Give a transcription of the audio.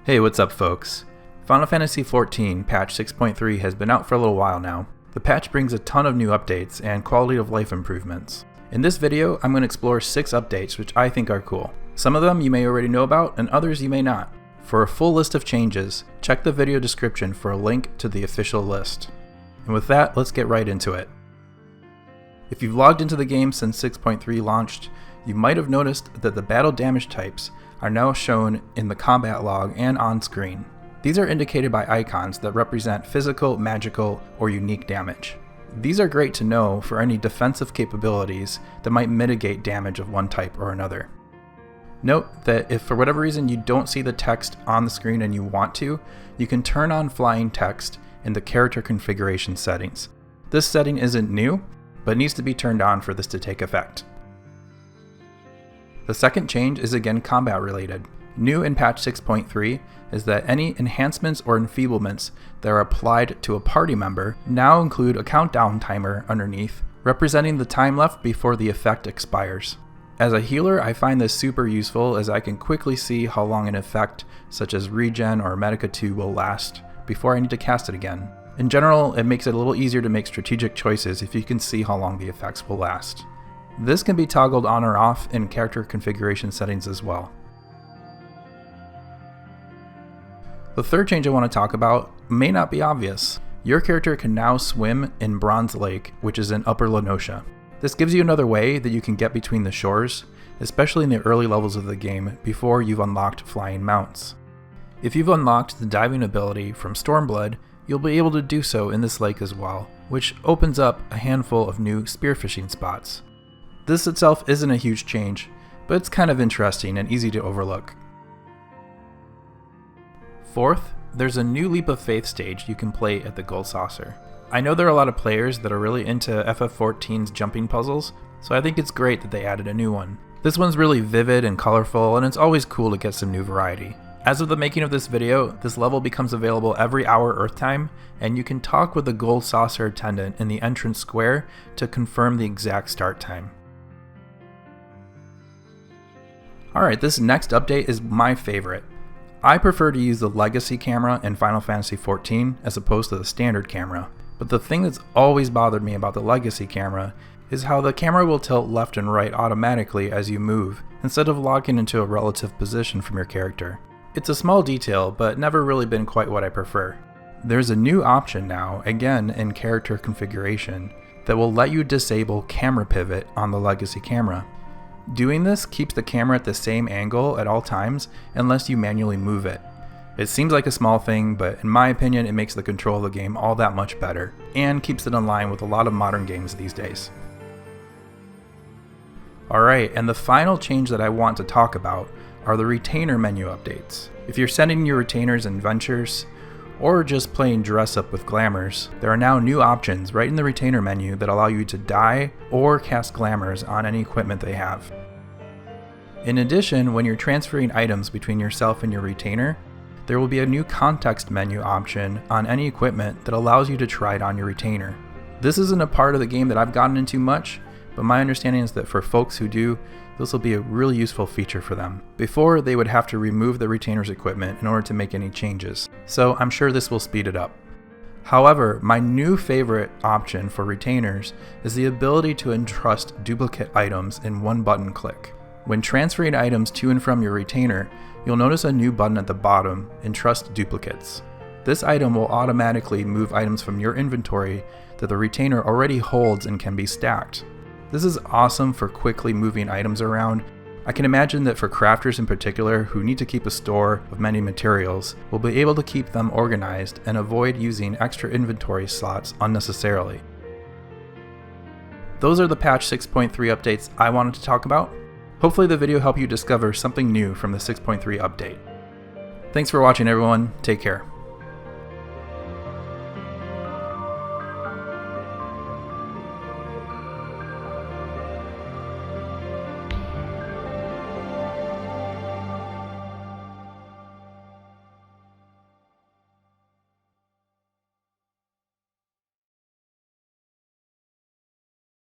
Hey, what's up folks? Final Fantasy XIV patch 6.3 has been out for a little while now. The patch brings a ton of new updates and quality of life improvements. In this video, I'm going to explore 6 updates which I think are cool. Some of them you may already know about and others you may not. For a full list of changes, check the video description for a link to the official list. And with that, let's get right into it. If you've logged into the game since 6.3 launched, you might have noticed that the battle damage types are now shown in the combat log and on screen. These are indicated by icons that represent physical, magical, or unique damage. These are great to know for any defensive capabilities that might mitigate damage of one type or another. Note that if for whatever reason you don't see the text on the screen and you want to, you can turn on flying text in the character configuration settings. This setting isn't new, but needs to be turned on for this to take effect. The second change is again combat related. New in patch 6.3 is that any enhancements or enfeeblements that are applied to a party member now include a countdown timer underneath, representing the time left before the effect expires. As a healer, I find this super useful as I can quickly see how long an effect such as regen or Medica 2 will last before I need to cast it again. In general, it makes it a little easier to make strategic choices if you can see how long the effects will last. This can be toggled on or off in character configuration settings as well. The third change I want to talk about may not be obvious. Your character can now swim in Bronze Lake, which is in Upper Noscea. This gives you another way that you can get between the shores, especially in the early levels of the game before you've unlocked flying mounts. If you've unlocked the diving ability from Stormblood, you'll be able to do so in this lake as well, which opens up a handful of new spearfishing spots. This itself isn't a huge change, but it's kind of interesting and easy to overlook. Fourth, there's a new Leap of Faith stage you can play at the Gold Saucer. I know there are a lot of players that are really into FF14's jumping puzzles, so I think it's great that they added a new one. This one's really vivid and colorful, and it's always cool to get some new variety. As of the making of this video, this level becomes available every hour Earth time, and you can talk with the Gold Saucer attendant in the entrance square to confirm the exact start time. Alright, this next update is my favorite. I prefer to use the legacy camera in Final Fantasy XIV as opposed to the standard camera, but the thing that's always bothered me about the legacy camera is how the camera will tilt left and right automatically as you move, instead of locking into a relative position from your character. It's a small detail, but never really been quite what I prefer. There's a new option now, again in character configuration, that will let you disable camera pivot on the legacy camera. Doing this keeps the camera at the same angle at all times unless you manually move it. It seems like a small thing, but in my opinion it makes the control of the game all that much better, and keeps it in line with a lot of modern games these days. Alright, and the final change that I want to talk about are the retainer menu updates. If you're sending your retainers in ventures, or just playing dress up with glamours, there are now new options right in the retainer menu that allow you to dye or cast glamours on any equipment they have. In addition, when you're transferring items between yourself and your retainer, there will be a new context menu option on any equipment that allows you to try it on your retainer. This isn't a part of the game that I've gotten into much, but my understanding is that for folks who do, this will be a really useful feature for them. Before, they would have to remove the retainer's equipment in order to make any changes, so I'm sure this will speed it up. However, my new favorite option for retainers is the ability to entrust duplicate items in one button click. When transferring items to and from your retainer, you'll notice a new button at the bottom, Entrust Duplicates. This item will automatically move items from your inventory that the retainer already holds and can be stacked. This is awesome for quickly moving items around. I can imagine that for crafters in particular who need to keep a store of many materials, will be able to keep them organized and avoid using extra inventory slots unnecessarily. Those are the patch 6.3 updates I wanted to talk about. Hopefully the video helped you discover something new from the 6.3 update. Thanks for watching everyone, take care.